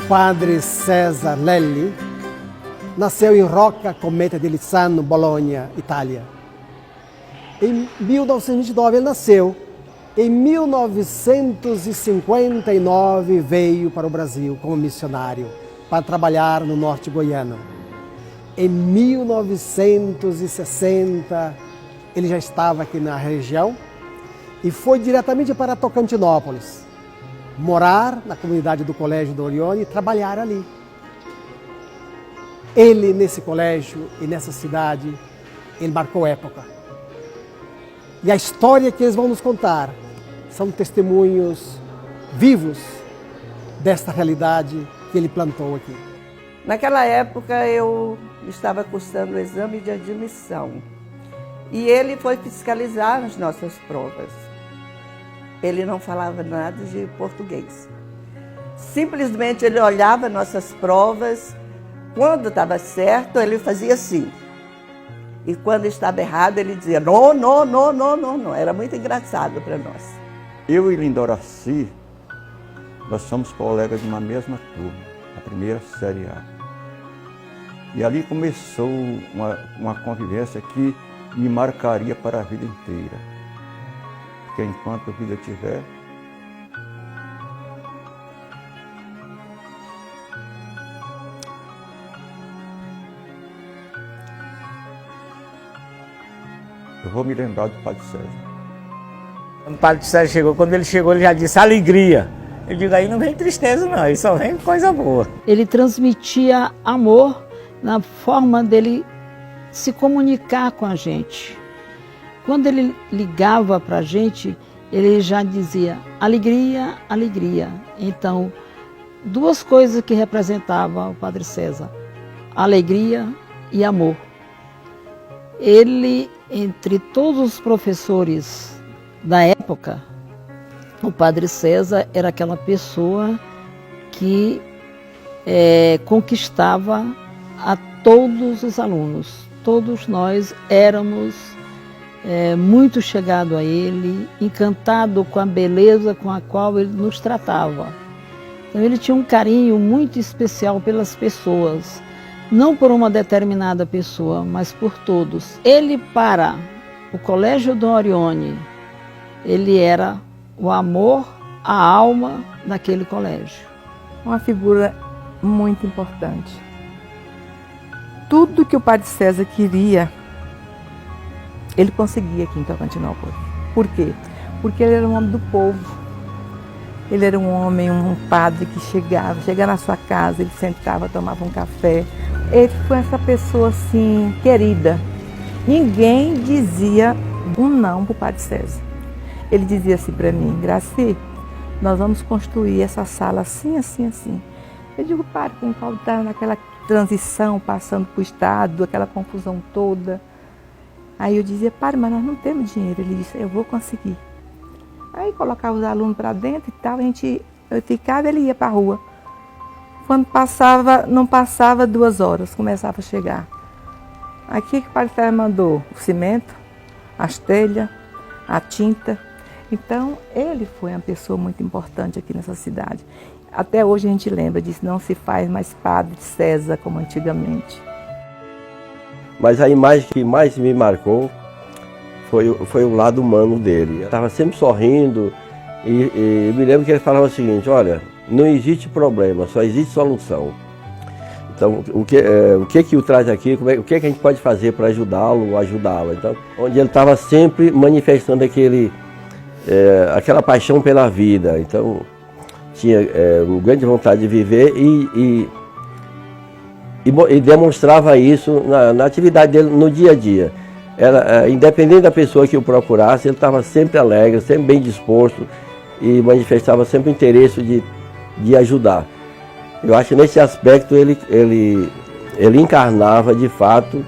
Padre César Lelli nasceu em Rocca Cometa di Lizzano, Bologna, Itália. Em 1929 ele nasceu. Em 1959 veio para o Brasil como missionário para trabalhar no norte goiano. Em 1960 ele já estava aqui na região e foi diretamente para Tocantinópolis, morar na comunidade do Colégio do Orione e trabalhar ali. Ele, nesse colégio e nessa cidade, ele marcou época. E a história que eles vão nos contar são testemunhos vivos desta realidade que ele plantou aqui. Naquela época eu estava cursando o exame de admissão e ele foi fiscalizar as nossas provas. Ele não falava nada de português. Simplesmente ele olhava nossas provas, quando estava certo ele fazia assim. E quando estava errado ele dizia não, não, não, não, não, não. Era muito engraçado para nós. Eu e Lindoraci, nós somos colegas de uma mesma turma, a primeira série A. E ali começou uma convivência que me marcaria para a vida inteira. Porque enquanto a vida tiver, eu vou me lembrar do Padre César. Quando o Padre César chegou, quando ele chegou, ele já disse alegria. Eu digo, aí não vem tristeza não, aí só vem coisa boa. Ele transmitia amor na forma dele se comunicar com a gente. Quando ele ligava para a gente, ele já dizia alegria, alegria. Então, duas coisas que representavam o Padre César, alegria e amor. Ele, entre todos os professores da época, o Padre César era aquela pessoa que conquistava a todos os alunos. Todos nós éramos muito chegados a ele, encantados com a beleza com a qual ele nos tratava. Então ele tinha um carinho muito especial pelas pessoas, não por uma determinada pessoa, mas por todos. Ele, para o Colégio do Orione, ele era o amor, a alma daquele colégio. Uma figura muito importante. Tudo que o Padre César queria, ele conseguia aqui em Tocantinópolis. Por quê? Porque ele era um homem do povo. Ele era um homem, um padre que chegava na sua casa, ele sentava, tomava um café. Ele foi essa pessoa assim, querida. Ninguém dizia um não para o Padre César. Ele dizia assim para mim, Graci, nós vamos construir essa sala assim, assim, assim. Eu digo, padre, com o Paulo está naquela transição, passando para o Estado, aquela confusão toda. Aí eu dizia, padre, mas nós não temos dinheiro. Ele disse, eu vou conseguir. Aí colocava os alunos para dentro e tal, eu ficava e ele ia para a rua. Quando não passava 2 horas, começava a chegar. Aqui que o Padre César mandou o cimento, as telhas, a tinta. Então, ele foi uma pessoa muito importante aqui nessa cidade. Até hoje a gente lembra disso, não se faz mais Padre César como antigamente. Mas a imagem que mais me marcou foi o lado humano dele. Estava sempre sorrindo e me lembro que ele falava o seguinte, olha, não existe problema, só existe solução. Então, o que o traz aqui, o que a gente pode fazer para ajudá-lo ou ajudá-la? Então, onde ele estava sempre manifestando aquela paixão pela vida. Então, tinha uma grande vontade de viver e demonstrava isso na atividade dele no dia a dia. Independente da pessoa que o procurasse, ele estava sempre alegre, sempre bem disposto e manifestava sempre o interesse de ajudar. Eu acho que nesse aspecto ele encarnava de fato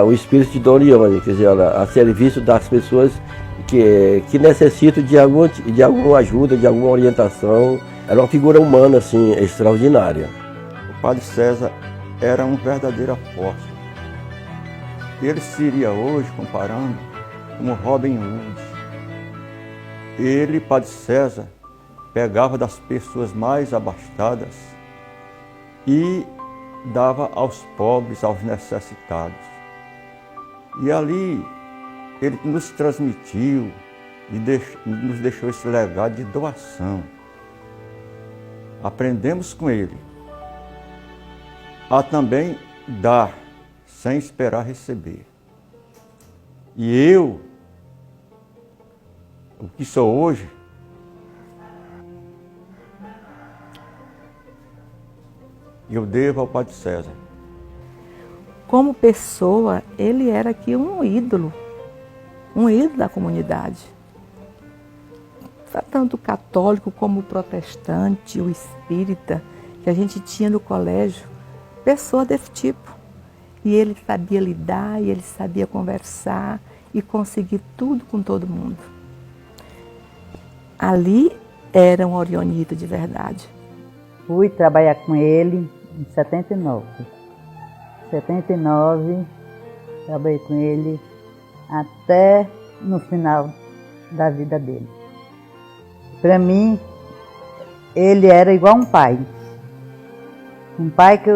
o espírito de Dom Orione, quer dizer, a serviço das pessoas que necessitam de alguma ajuda, de alguma orientação. Era uma figura humana assim, extraordinária. O Padre César era um verdadeiro apóstolo. Ele seria hoje, comparando, como Robin Hood. Ele, Padre César, pegava das pessoas mais abastadas e dava aos pobres, aos necessitados. E ali ele nos transmitiu e nos deixou esse legado de doação. Aprendemos com ele a também dar sem esperar receber. E eu, o que sou hoje, eu devo ao Padre César. Como pessoa, ele era aqui um ídolo da comunidade. Tanto o católico como o protestante, o espírita, que a gente tinha no colégio, pessoa desse tipo. E ele sabia lidar, e ele sabia conversar e conseguir tudo com todo mundo. Ali era um orionita de verdade. Fui trabalhar com ele em 79. Em 79, trabalhei com ele até no final da vida dele. Para mim, ele era igual um pai. Um pai que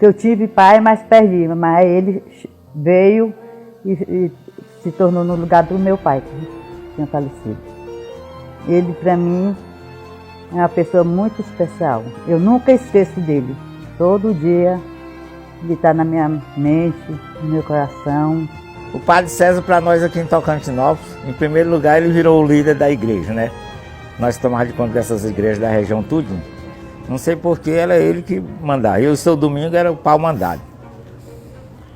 eu tive pai, mas perdi. Mas ele veio e se tornou no lugar do meu pai, que tinha falecido. Ele, para mim, é uma pessoa muito especial. Eu nunca esqueço dele. Todo dia ele está na minha mente, no meu coração. O Padre César, para nós aqui em Tocantinópolis, em primeiro lugar, ele virou o líder da igreja, né? Nós tomamos de conta dessas igrejas da região tudinho. Não sei porquê, era ele que mandava. Eu e o seu Domingo era o pau mandado.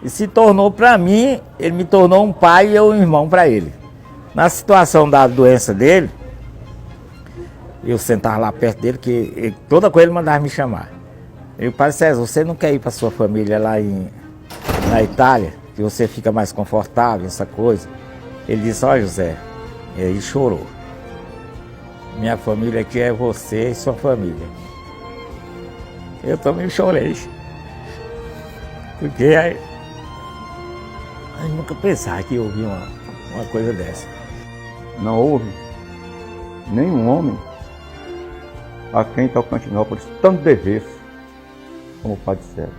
E se tornou para mim, ele me tornou um pai e eu um irmão para ele. Na situação da doença dele, eu sentava lá perto dele, que toda coisa ele mandava me chamar. E o Padre César, você não quer ir para sua família lá na Itália, que você fica mais confortável, essa coisa? Ele disse, ó José, e aí chorou. Minha família aqui é você e sua família. Eu também chorei. Porque aí nunca pensava que eu ouvia uma coisa dessa. Não houve nenhum homem a quem Tocantinópolis tanto devesse como o Padre César.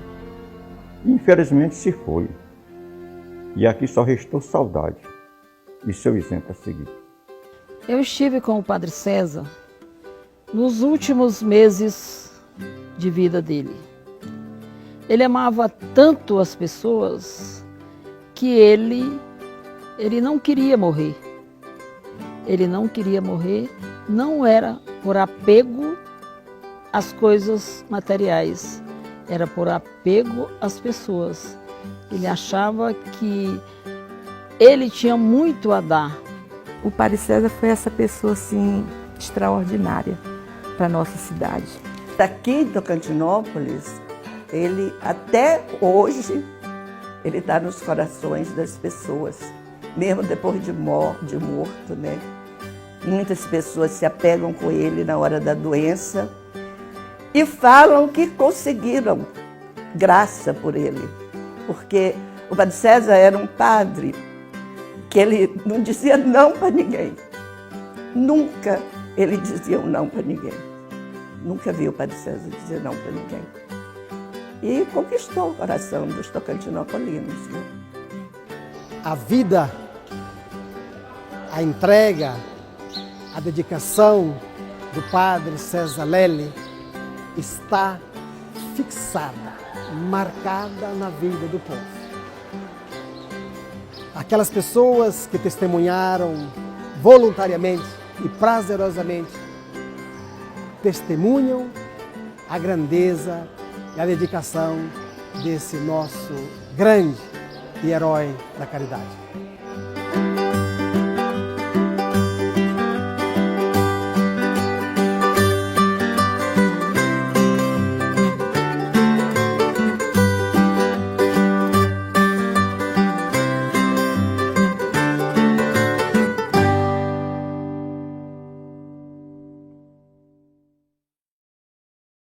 Infelizmente se foi. E aqui só restou saudade e seu exemplo a seguir. Eu estive com o Padre César nos últimos meses de vida dele. Ele amava tanto as pessoas que ele não queria morrer. Ele não queria morrer, não era por apego às coisas materiais, era por apego às pessoas. Ele achava que ele tinha muito a dar. O Padre César foi essa pessoa assim extraordinária para a nossa cidade. Aqui em Tocantinópolis, ele até hoje, ele está nos corações das pessoas, mesmo depois de morto, né? Muitas pessoas se apegam com ele na hora da doença e falam que conseguiram graça por ele, porque o Padre César era um padre que ele não dizia não para ninguém. Nunca ele dizia um não para ninguém. Nunca vi o Padre César dizer não para ninguém. E conquistou o coração dos tocantinopolinos, né? A vida, a entrega, a dedicação do Padre César Lely está fixada, marcada na vida do povo. Aquelas pessoas que testemunharam voluntariamente e prazerosamente testemunham a grandeza e a dedicação desse nosso grande e herói da caridade.